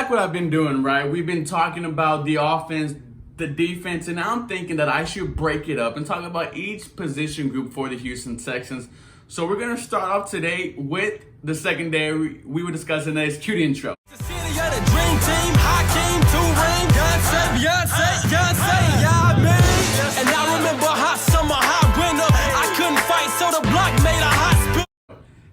like what I've been doing, right? We've been talking about the offense, the defense, and now I'm thinking that I should break it up and talk about each position group for the Houston Texans. So we're going to start off today with the secondary. We were discussing that. It's cue the intro. The city of the dream team, Hakeem, Turing, Beyonce, yeah, man. And I remember hot summer, hot winter. I couldn't fight, so the block made a hot spill.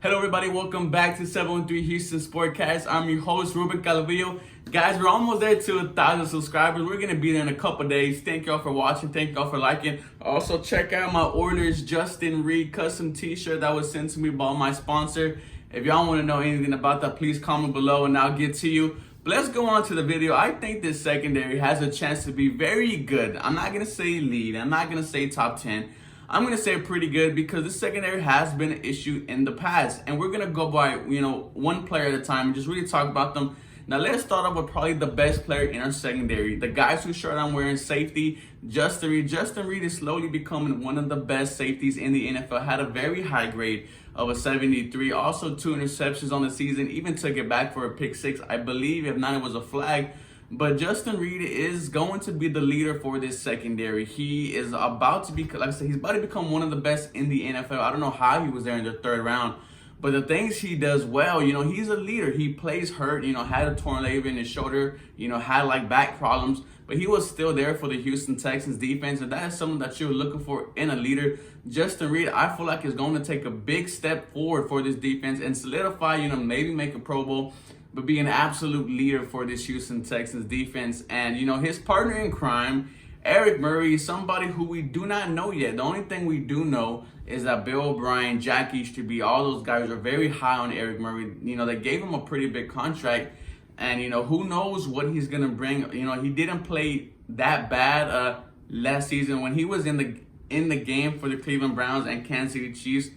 Hello, everybody. Welcome back to 713 Houston Sportcast. I'm your host, Ruben Calavillo. Guys, we're almost there to 1,000 subscribers. We're going to be there in a couple days. Thank y'all for watching. Thank y'all for liking. Also, check out my orders, Justin Reed custom t-shirt that was sent to me by my sponsor. If y'all want to know anything about that, please comment below and I'll get to you. But let's go on to the video. I think this secondary has a chance to be very good. I'm not going to say elite. I'm not going to say top 10. I'm going to say pretty good because the secondary has been an issue in the past. And we're going to go by, one player at a time and just really talk about them. Now, let's start off with probably the best player in our secondary. The guys whose shirt I'm wearing, safety, Justin Reed. Justin Reed is slowly becoming one of the best safeties in the NFL. Had a very high grade of a 73. Also, 2 interceptions on the season. Even took it back for a pick 6. I believe, if not, it was a flag. But Justin Reed is going to be the leader for this secondary. He is about to be, like I said, he's about to become one of the best in the NFL. I don't know how he was there in the 3rd round. But the things he does well, he's a leader. He plays hurt, had a torn labrum in his shoulder, had like back problems. But he was still there for the Houston Texans defense. And that is something that you're looking for in a leader. Justin Reed, I feel like is going to take a big step forward for this defense and solidify, maybe make a Pro Bowl, but be an absolute leader for this Houston Texans defense. And, his partner in crime, Eric Murray, is somebody who we do not know yet. The only thing we do know is that Bill O'Brien, Jack Easterby, all those guys are very high on Eric Murray. They gave him a pretty big contract. And, who knows what he's going to bring. He didn't play that bad last season. When he was in the game for the Cleveland Browns and Kansas City Chiefs,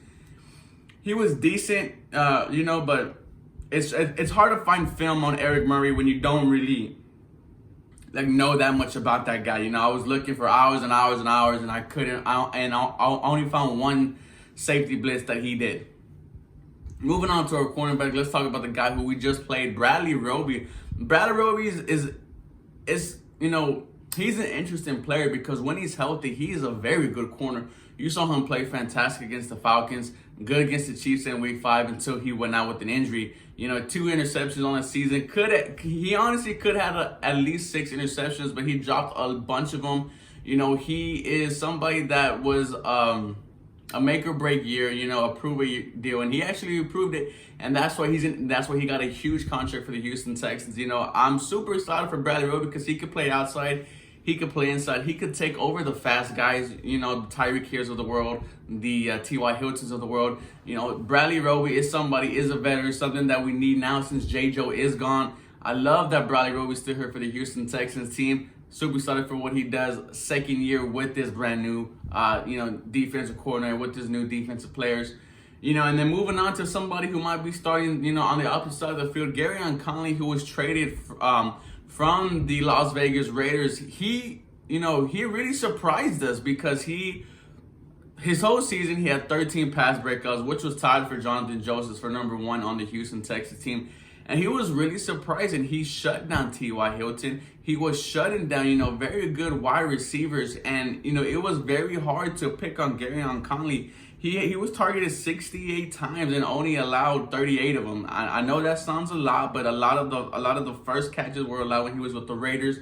he was decent, but it's hard to find film on Eric Murray when you don't really know that much about that guy. I was looking for hours and hours and hours, and I couldn't. I only found one safety blitz that he did. Moving on to our cornerback, let's talk about the guy who we just played, Bradley Roby. Bradley Roby is he's an interesting player because when he's healthy, he is a very good corner. You saw him play fantastic against the Falcons, good against the Chiefs in Week 5 until he went out with an injury. 2 interceptions on the season. He honestly could have at least 6 interceptions, but he dropped a bunch of them. He is somebody that was a make or break year, a prove it deal, and he actually proved it, and that's why he got a huge contract for the Houston Texans. I'm super excited for Bradley Roby because he could play outside. He could play inside. He could take over the fast guys, the Tyreek Hills of the world, the T.Y. Hiltons of the world. Bradley Roby is a veteran, something that we need now since J. Joe is gone. I love that Bradley Roby is still here for the Houston Texans team. Super excited for what he does 2nd year with this brand new, defensive coordinator, with his new defensive players. And then moving on to somebody who might be starting, on the opposite side of the field, Gareon Conley, who was traded from the Las Vegas Raiders. He really surprised us because his whole season he had 13 pass breakups, which was tied for Jonathan Joseph for number 1 on the Houston Texans team. And he was really surprising. He shut down T.Y. Hilton. He was shutting down, very good wide receivers. And, it was very hard to pick on Gareon Conley. He was targeted 68 times and only allowed 38 of them. I know that sounds a lot, but a lot of the first catches were allowed when he was with the Raiders.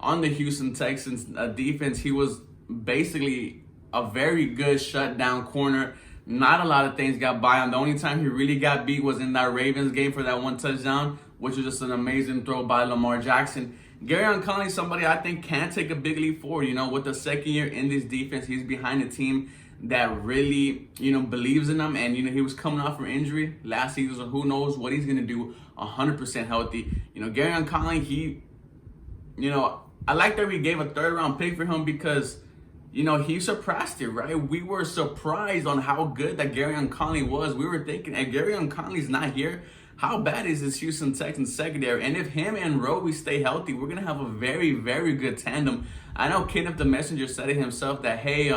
On the Houston Texans defense, he was basically a very good shutdown corner. Not a lot of things got by him. The only time he really got beat was in that Ravens game for that 1 touchdown, which was just an amazing throw by Lamar Jackson. Gareon Conley, somebody I think can take a big leap forward. With the 2nd year in this defense, he's behind a team that really, believes in him. And, he was coming off from injury last season, so who knows what he's going to do 100% healthy. Gareon Conley, I like that we gave a 3rd round pick for him because, he surpassed it, right? We were surprised on how good that Gareon Conley was. We were thinking, if Gareon Conley's not here, how bad is this Houston Texans secondary? And if him and Roby stay healthy, we're going to have a very, very good tandem. I know Kenneth the Messenger said it himself that, hey,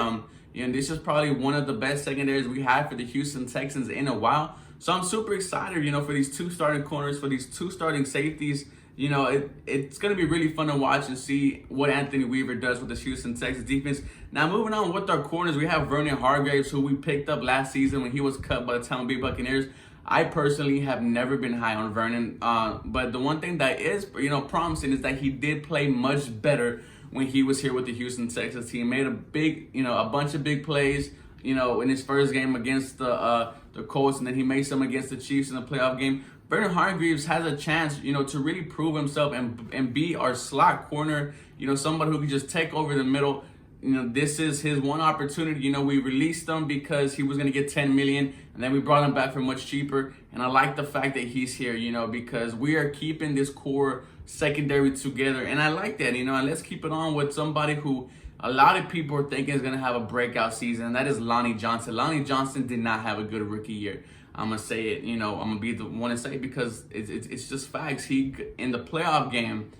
this is probably one of the best secondaries we had for the Houston Texans in a while. So I'm super excited, for these 2 starting corners, for these 2 starting safeties, it's going to be really fun to watch and see what Anthony Weaver does with the Houston Texans defense. Now, moving on with our corners, we have Vernon Hargreaves, who we picked up last season when he was cut by the Tampa Bay Buccaneers. I personally have never been high on Vernon, but the one thing that is, promising is that he did play much better when he was here with the Houston Texans. He made a bunch of big plays, in his first game against the Colts, and then he made some against the Chiefs in the playoff game. Vernon Hargreaves has a chance, to really prove himself and be our slot corner, somebody who can just take over the middle. This is his one opportunity. We released him because he was going to get $10 million, and then we brought him back for much cheaper. And I like the fact that he's here, because we are keeping this core secondary together. And I like that, and let's keep it on with somebody who a lot of people are thinking is going to have a breakout season, and that is Lonnie Johnson. Lonnie Johnson did not have a good rookie year. I'm going to say it, I'm going to be the one to say it because it's just facts. He, in the playoff game,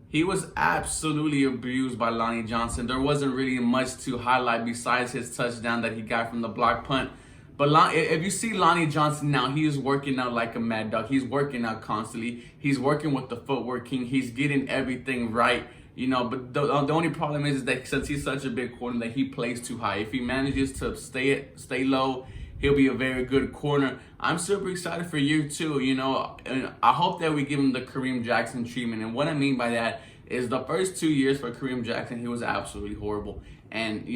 he was absolutely abused by Lonnie Johnson. There wasn't really much to highlight besides his touchdown that he got from the block punt. But if you see Lonnie Johnson now, he is working out like a mad dog. He's working out constantly. He's working with the footwork king. He's getting everything right. But the only problem is that since he's such a big corner, that he plays too high. If he manages to stay low, he'll be a very good corner. I'm super excited for year two, and I hope that we give him the Kareem Jackson treatment. And what I mean by that is the first 2 years for Kareem Jackson, he was absolutely horrible. And,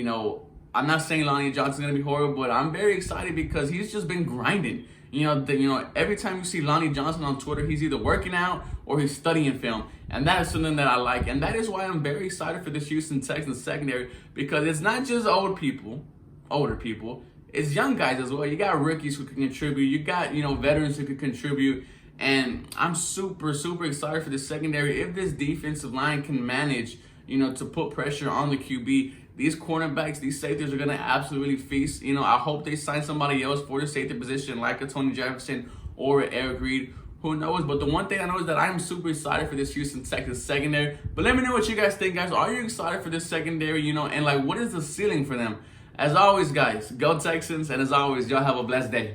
I'm not saying Lonnie Johnson's going to be horrible, but I'm very excited because he's just been grinding. Every time you see Lonnie Johnson on Twitter, he's either working out or he's studying film. And that is something that I like. And that is why I'm very excited for this Houston Texans secondary, because it's not just older people. It's young guys as well. You got rookies who can contribute. You got, veterans who can contribute. And I'm super, super excited for the secondary. If this defensive line can manage, to put pressure on the QB, these cornerbacks, these safeties are going to absolutely feast. I hope they sign somebody else for the safety position like a Tony Jefferson or Eric Reed. Who knows? But the one thing I know is that I'm super excited for this Houston Texans secondary. But let me know what you guys think, guys. Are you excited for this secondary, and what is the ceiling for them? As always, guys, go Texans. And as always, y'all have a blessed day.